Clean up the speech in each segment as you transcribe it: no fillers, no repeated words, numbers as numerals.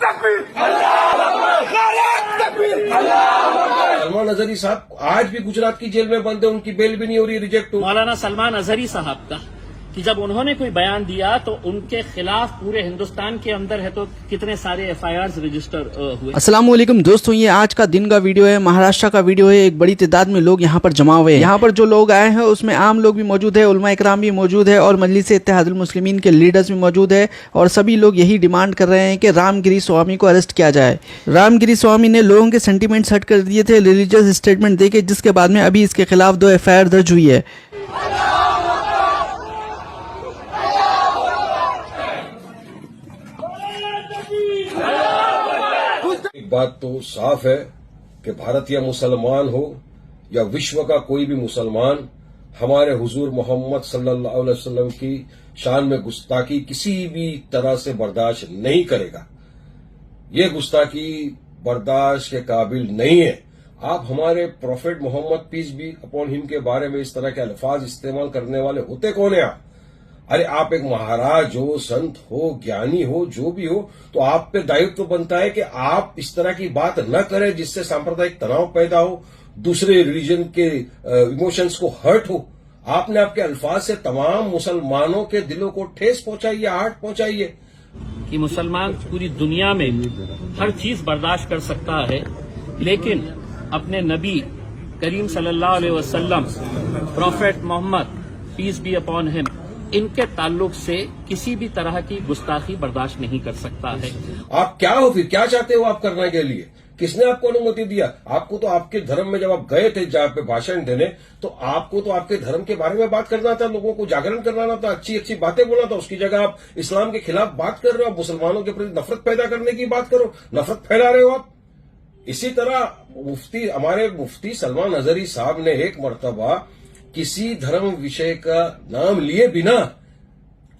सलमान अजहरी साहब आज भी गुजरात की जेल में बंद है, उनकी बेल भी नहीं हो रही, रिजेक्ट हो। मौलाना सलमान अजहरी साहब का कि जब उन्होंने कोई बयान दिया तो उनके खिलाफ पूरे हिंदुस्तान के अंदर है तो कितने सारे एफआईआर रजिस्टर हुए। अस्सलाम वालेकुम दोस्तों, ये आज का दिन का वीडियो है, महाराष्ट्र का वीडियो है। एक बड़ी तादाद में लोग यहाँ पर जमा हुए हैं। यहाँ पर जो लोग आए हैं उसमें आम लोग भी मौजूद है, उलमा इकराम भी मौजूद है और मजलिस इत्तेहादुल मुस्लिमीन के लीडर्स भी मौजूद है। और सभी लोग यही डिमांड कर रहे हैं कि रामगिरी स्वामी को अरेस्ट किया जाए। रामगिरी स्वामी ने लोगों के सेंटीमेंट्स हट कर दिए थे रिलीजियस स्टेटमेंट देके, जिसके बाद में अभी इसके खिलाफ 2 एफआईआर दर्ज हुई है। एक बात तो साफ है कि भारतीय मुसलमान हो या विश्व का कोई भी मुसलमान हमारे हुजूर मोहम्मद सल्लल्लाहु अलैहि वसल्लम की शान में गुस्ताखी किसी भी तरह से बर्दाश्त नहीं करेगा। ये गुस्ताखी बर्दाश्त के काबिल नहीं है। आप हमारे prophet Mohammed peace be upon him के बारे में इस तरह के अल्फाज इस्तेमाल करने वाले होते कौन है आप? अरे आप एक महाराज हो, संत हो, ज्ञानी हो, जो भी हो, तो आप पे दायित्व तो बनता है कि आप इस तरह की बात न करें जिससे सांप्रदायिक तनाव पैदा हो, दूसरे रिलीजन के इमोशंस को हर्ट हो। आपने आपके अल्फाज से तमाम मुसलमानों के दिलों को ठेस पहुंचाई है, आहट पहुंचाई है। कि मुसलमान पूरी दुनिया में हर चीज बर्दाश्त कर सकता है, लेकिन अपने नबी करीम सल्लल्लाहु अलैहि वसल्लम, prophet Mohammed peace be upon him, इनके ताल्लुक से किसी भी तरह की गुस्ताखी बर्दाश्त नहीं कर सकता है। आप क्या हो फिर, क्या चाहते हो आप करने के लिए? किसने आपको अनुमति दिया? आपको तो आपके धर्म में जब आप गए थे जहां पे भाषण देने, तो आपको तो आपके धर्म के बारे में बात करना था, लोगों को जागरण करना था, अच्छी अच्छी बातें बोलना था। उसकी जगह आप इस्लाम के खिलाफ बात कर रहे हो, आप मुसलमानों के प्रति नफरत पैदा करने की बात करो, नफरत फैला रहे हो आप। इसी तरह हमारे मुफ्ती सलमान अजहरी साहब ने एक मर्तबा किसी धर्म विषय का नाम लिए बिना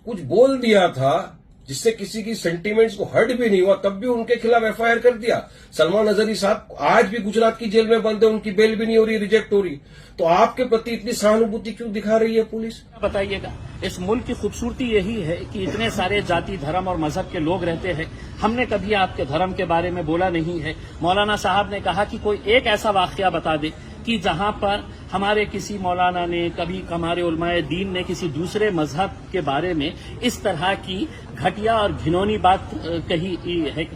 कुछ बोल दिया था जिससे किसी की सेंटीमेंट्स को हर्ट भी नहीं हुआ, तब भी उनके खिलाफ एफआईआर कर दिया। सलमान अजहरी साहब आज भी गुजरात की जेल में बंद है, उनकी बेल भी नहीं हो रही, रिजेक्ट हो रही। तो आपके प्रति इतनी सहानुभूति क्यों दिखा रही है पुलिस? बताइएगा, इस मुल्क की खूबसूरती यही है कि इतने सारे जाति, धर्म और मजहब के लोग रहते हैं। हमने कभी आपके धर्म के बारे में बोला नहीं है। मौलाना साहब ने कहा कि कोई एक ऐसा वाकया बता दे कि जहां पर हमारे किसी मौलाना ने, कभी हमारे उलमाए दीन ने किसी दूसरे मजहब के बारे में इस तरह की घटिया और घिनौनी बात कही है।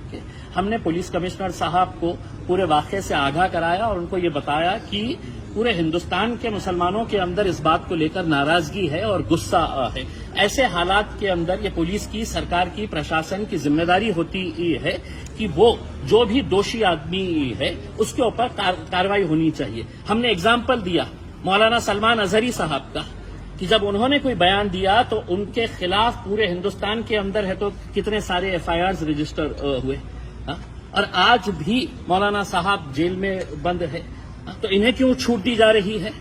हमने पुलिस कमिश्नर साहब को पूरे वाकये से आगाह कराया और उनको ये बताया कि पूरे हिंदुस्तान के मुसलमानों के अंदर इस बात को लेकर नाराजगी है और गुस्सा है। ऐसे हालात के अंदर ये पुलिस की, सरकार की, प्रशासन की जिम्मेदारी होती है कि वो जो भी दोषी आदमी है उसके ऊपर कार्रवाई होनी चाहिए। हमने एग्जाम्पल दिया मौलाना सलमान अजहरी साहब का कि जब उन्होंने कोई बयान दिया तो उनके खिलाफ पूरे हिंदुस्तान के अंदर है तो कितने सारे एफआईआर रजिस्टर हुए। और आज भी मौलाना साहब जेल में बंद है। तो इन्हें क्यों छूट दी जा रही है?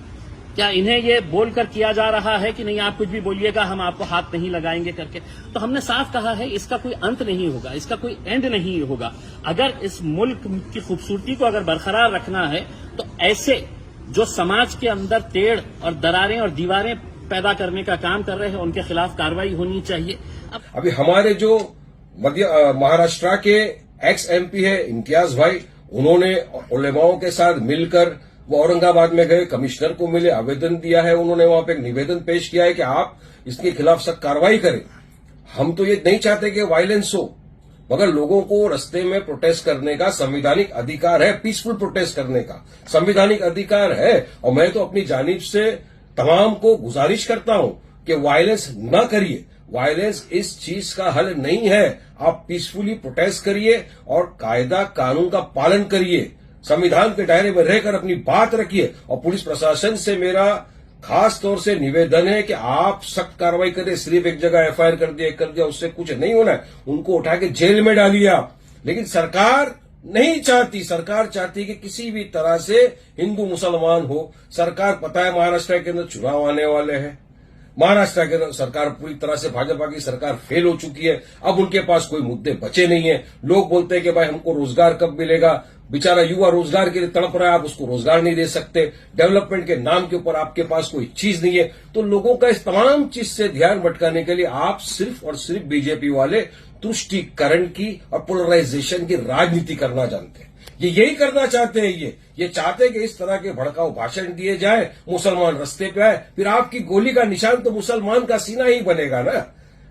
क्या इन्हें ये बोलकर किया जा रहा है कि नहीं आप कुछ भी बोलिएगा, हम आपको हाथ नहीं लगाएंगे करके? तो हमने साफ कहा है इसका कोई अंत नहीं होगा, इसका कोई एंड नहीं होगा। अगर इस मुल्क की खूबसूरती को अगर बरकरार रखना है तो ऐसे जो समाज के अंदर टेढ़ और दरारें और दीवारें पैदा करने का काम कर रहे हैं उनके खिलाफ कार्रवाई होनी चाहिए। अभी हमारे जो महाराष्ट्र के एक्स एमपी है इम्तियाज भाई, उन्होंने उलेमाओं के साथ मिलकर वो औरंगाबाद में गए, कमिश्नर को मिले, आवेदन दिया है। उन्होंने वहां पे एक निवेदन पेश किया है कि आप इसके खिलाफ सख्त कार्रवाई करें। हम तो ये नहीं चाहते कि वायलेंस हो, मगर लोगों को रास्ते में प्रोटेस्ट करने का संवैधानिक अधिकार है, पीसफुल प्रोटेस्ट करने का संवैधानिक अधिकार है। और मैं तो अपनी जानिब से तमाम को गुजारिश करता हूं कि वायलेंस न करिए। वायलेंस इस चीज का हल नहीं है। आप पीसफुली प्रोटेस्ट करिए और कायदा कानून का पालन करिए, संविधान के दायरे में रहकर अपनी बात रखिए। और पुलिस प्रशासन से मेरा खास तौर से निवेदन है कि आप सख्त कार्रवाई करें। सिर्फ एक जगह एफआईआर कर दिया उससे कुछ नहीं होना है, उनको उठा के जेल में डालिए आप। लेकिन सरकार नहीं चाहती, सरकार चाहती कि किसी भी तरह से हिंदू मुसलमान हो। सरकार पता है महाराष्ट्र के अंदर चुनाव आने वाले हैं, महाराष्ट्र के सरकार पूरी तरह से भाजपा की सरकार फेल हो चुकी है। अब उनके पास कोई मुद्दे बचे नहीं है। लोग बोलते हैं कि भाई हमको रोजगार कब मिलेगा, बेचारा युवा रोजगार के लिए तड़प रहा है, आप उसको रोजगार नहीं दे सकते। डेवलपमेंट के नाम के ऊपर आपके पास कोई चीज नहीं है। तो लोगों का इस तमाम चीज से ध्यान भटकाने के लिए आप सिर्फ और सिर्फ बीजेपी वाले तुष्टीकरण की और पोलराइजेशन की राजनीति करना जानते हैं। ये यही करना चाहते हैं। ये चाहते हैं कि इस तरह के भड़काऊ भाषण दिए जाए, मुसलमान रस्ते पे आए, फिर आपकी गोली का निशान तो मुसलमान का सीना ही बनेगा ना।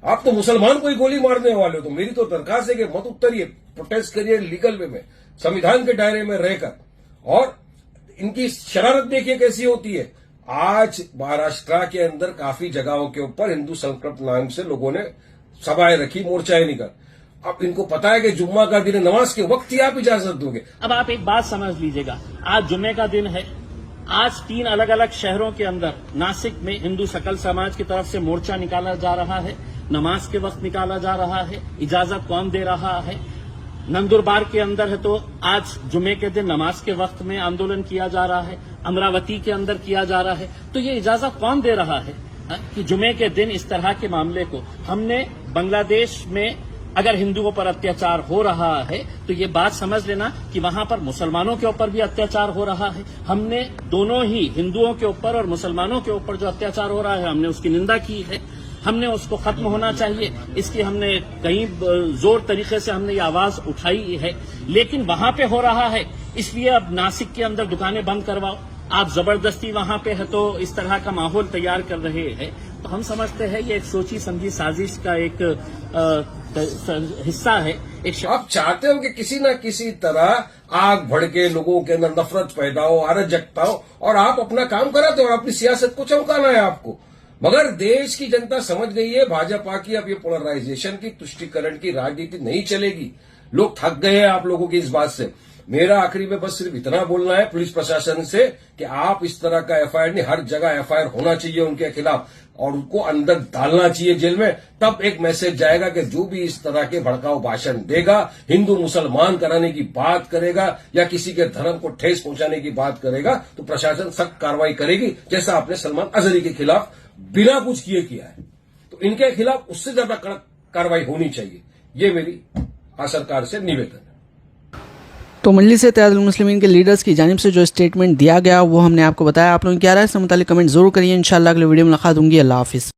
आप तो मुसलमान को ही गोली मारने वाले हो। तो मेरी तो दरखास्त है कि मत उतरिए, प्रोटेस्ट करिए लीगल वे में, संविधान के दायरे में रहकर। और इनकी शरारत देखिए कैसी होती है। आज महाराष्ट्र के अंदर काफी जगहों के ऊपर हिंदू संकल्प नाम से लोगों ने सभाएं रखी, मोर्चाएं निकल। अब इनको पता है कि जुम्मा का दिन है, नमाज के वक्त ही आप इजाजत दोगे। अब आप एक बात समझ लीजिएगा, आज जुम्मे का दिन है। आज 3 अलग अलग शहरों के अंदर, नासिक में हिंदू सकल समाज की तरफ से मोर्चा निकाला जा रहा है, नमाज के वक्त निकाला जा रहा है। इजाजत कौन दे रहा है? नंदुरबार के अंदर है तो आज जुमे के दिन नमाज के वक्त में आंदोलन किया जा रहा है। अमरावती के अंदर किया जा रहा है। तो ये इजाजत कौन दे रहा है कि जुमे के दिन इस तरह के मामले को? हमने बांग्लादेश में अगर हिंदुओं पर अत्याचार हो रहा है तो ये बात समझ लेना कि वहां पर मुसलमानों के ऊपर भी अत्याचार हो रहा है। हमने दोनों ही हिंदुओं के ऊपर और मुसलमानों के ऊपर जो अत्याचार हो रहा है, हमने उसकी निंदा की है। हमने उसको खत्म होना चाहिए, इसकी हमने कई जोर तरीके से हमने ये आवाज उठाई है। लेकिन वहां पे हो रहा है, इसलिए अब नासिक के अंदर दुकानें बंद करवाओ। आप जबरदस्ती वहां पे है तो इस तरह का माहौल तैयार कर रहे हैं। तो हम समझते हैं ये एक सोची समझी साजिश का एक हिस्सा है। आप चाहते हो कि किसी न किसी तरह आग भड़के, लोगों के अंदर नफरत पैदा हो, अराजकता हो, और आप अपना काम कराते हो और अपनी सियासत को चमकाना है आपको। मगर देश की जनता समझ गई है भाजपा की अब ये पोलराइजेशन की, तुष्टीकरण की राजनीति नहीं चलेगी। लोग थक गए हैं आप लोगों की इस बात से। मेरा आखिरी में बस सिर्फ इतना बोलना है पुलिस प्रशासन से कि आप इस तरह का एफआईआर नहीं, हर जगह एफआईआर होना चाहिए उनके खिलाफ और उनको अंदर डालना चाहिए जेल में। तब एक मैसेज जाएगा कि जो भी इस तरह के भड़काऊ भाषण देगा, हिंदू मुसलमान कराने की बात करेगा या किसी के धर्म को ठेस पहुंचाने की बात करेगा, तो प्रशासन सख्त कार्रवाई करेगी, जैसा आपने सलमान अजहरी के खिलाफ बिना कुछ किया है। तो इनके खिलाफ उससे ज्यादा कड़क कार्रवाई होनी चाहिए। ये मेरी सरकार से निवेदन है। तो मजलिस इत्तेहादुल मुस्लिमीन के लीडर्स की जानिब से जो स्टेटमेंट दिया गया वो हमने आपको बताया। आप लोगों की क्या राय है, इससे मुतालिक कमेंट जरूर करिए। इंशाल्लाह अगले वीडियो में मुलाकात होंगी। अल्लाह हाफिज़।